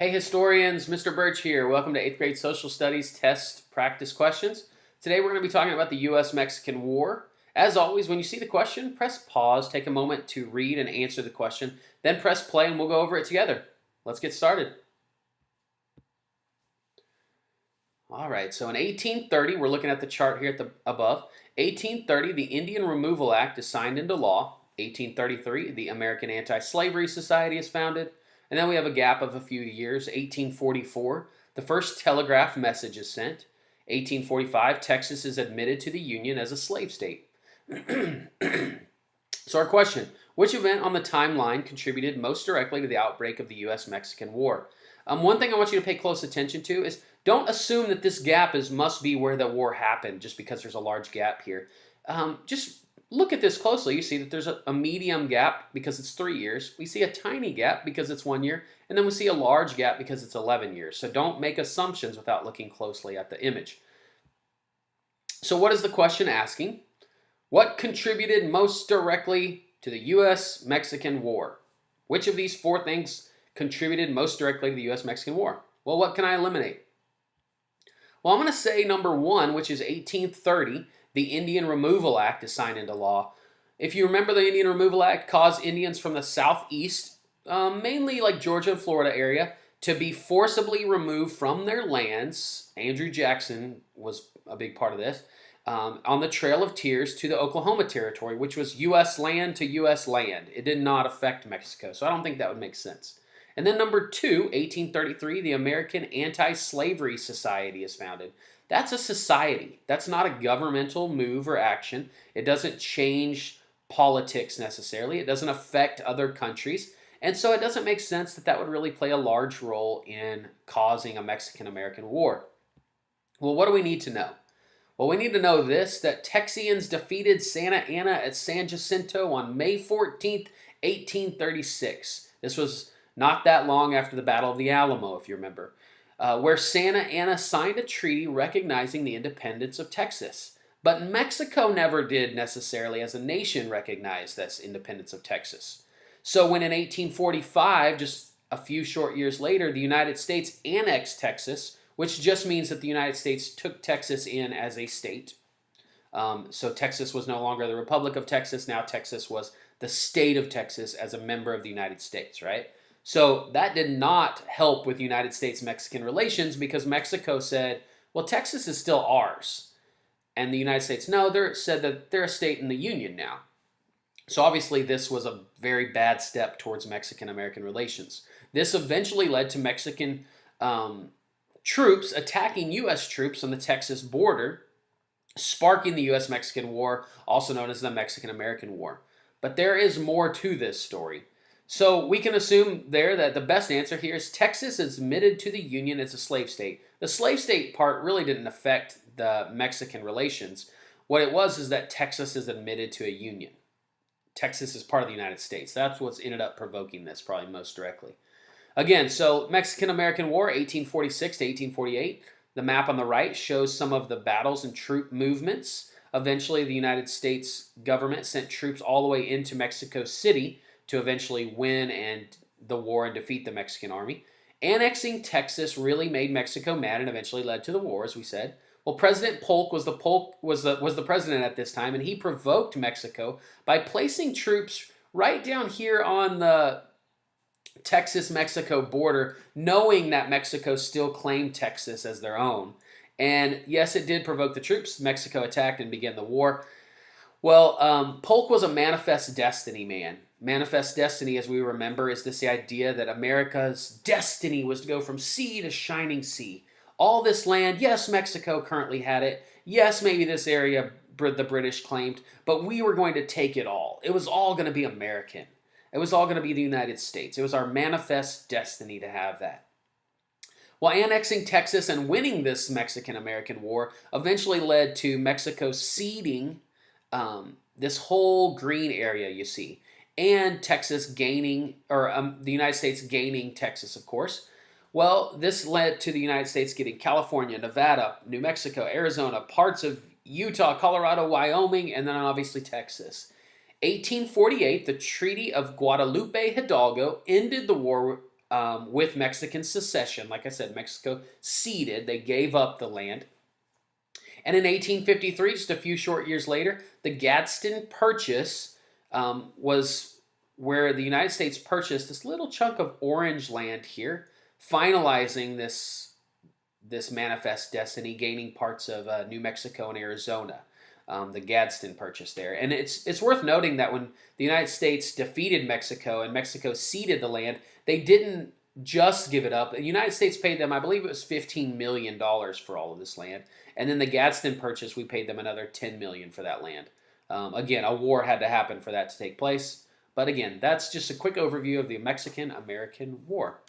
Hey historians, Mr. Birch here. Welcome to 8th grade social studies test practice questions. Today we're going to be talking about the US-Mexican War. As always, when you see the question, press pause, take a moment to read and answer the question, then press play and we'll go over it together. Let's get started. All right, so in 1830, we're looking at the chart here at the above. 1830, the Indian Removal Act is signed into law. 1833, the American Anti-Slavery Society is founded. And then we have a gap of a few years. 1844, the first telegraph message is sent. 1845, Texas is admitted to the Union as a slave state. So our question, which event on the timeline contributed most directly to the outbreak of the US-Mexican War? One thing I want you to pay close attention to is don't assume that this gap must be where the war happened just because there's a large gap here. Just look at this closely. You see that there's a medium gap because it's 3 years. We see a tiny gap because it's 1 year. And then we see a large gap because it's 11 years. So don't make assumptions without looking closely at the image. So what is the question asking? What contributed most directly to the US-Mexican War? Which of these four things contributed most directly to the US-Mexican War? Well, what can I eliminate? Well, I'm going to say number one, which is 1830, the Indian Removal Act is signed into law. If you remember, the Indian Removal Act caused Indians from the southeast, mainly like Georgia and Florida area, to be forcibly removed from their lands. Andrew Jackson was a big part of this. On the Trail of Tears to the Oklahoma Territory, which was U.S. land to U.S. land. It did not affect Mexico, so I don't think that would make sense. And then number two, 1833, the American Anti-Slavery Society is founded. That's a society. That's not a governmental move or action. It doesn't change politics necessarily. It doesn't affect other countries. And so it doesn't make sense that that would really play a large role in causing a Mexican-American War. Well, what do we need to know? Well, we need to know this, that Texians defeated Santa Anna at San Jacinto on May 14th, 1836. This was not that long after the Battle of the Alamo, if you remember, where Santa Anna signed a treaty recognizing the independence of Texas. But Mexico never did necessarily as a nation recognize this independence of Texas. So when in 1845, just a few short years later, the United States annexed Texas, which just means that the United States took Texas in as a state. So Texas was no longer the Republic of Texas. Now Texas was the state of Texas as a member of the United States, right? So that did not help with United States-Mexican relations because Mexico said, well, Texas is still ours. And the United States, no, they said that they're a state in the Union now. So obviously this was a very bad step towards Mexican-American relations. This eventually led to Mexican troops attacking U.S. troops on the Texas border, sparking the U.S.-Mexican War, also known as the Mexican-American War. But there is more to this story. So we can assume there that the best answer here is Texas is admitted to the Union as a slave state. The slave state part really didn't affect the Mexican relations. What it was is that Texas is admitted to a union. Texas is part of the United States. That's what's ended up provoking this probably most directly. Again, so Mexican-American War, 1846 to 1848. The map on the right shows some of the battles and troop movements. Eventually, the United States government sent troops all the way into Mexico City to eventually win the war and defeat the Mexican army. Annexing Texas really made Mexico mad and eventually led to the war, as we said. Well, President Polk was the president at this time, and he provoked Mexico by placing troops right down here on the Texas-Mexico border, knowing that Mexico still claimed Texas as their own. And yes, it did provoke the troops. Mexico attacked and began the war. Well, Polk was a manifest destiny man. Manifest destiny, as we remember, is the idea that America's destiny was to go from sea to shining sea. All this land, yes, Mexico currently had it. Yes, maybe this area the British claimed, but we were going to take it all. It was all going to be American. It was all going to be the United States. It was our manifest destiny to have that. Well, annexing Texas and winning this Mexican-American War eventually led to Mexico ceding this whole green area, you see, and Texas gaining, or the United States gaining Texas, of course. Well, this led to the United States getting California, Nevada, New Mexico, Arizona, parts of Utah, Colorado, Wyoming, and then obviously Texas. 1848, the Treaty of Guadalupe Hidalgo ended the war with Mexican secession. Like I said, Mexico ceded, they gave up the land. And in 1853, just a few short years later, the Gadsden Purchase was where the United States purchased this little chunk of orange land here, finalizing this manifest destiny, gaining parts of New Mexico and Arizona. The Gadsden Purchase there. And it's worth noting that when the United States defeated Mexico and Mexico ceded the land, they didn't just give it up. The United States paid them, I believe it was $15 million for all of this land. And then the Gadsden Purchase, we paid them another $10 million for that land. Again, a war had to happen for that to take place. But again, that's just a quick overview of the Mexican-American War.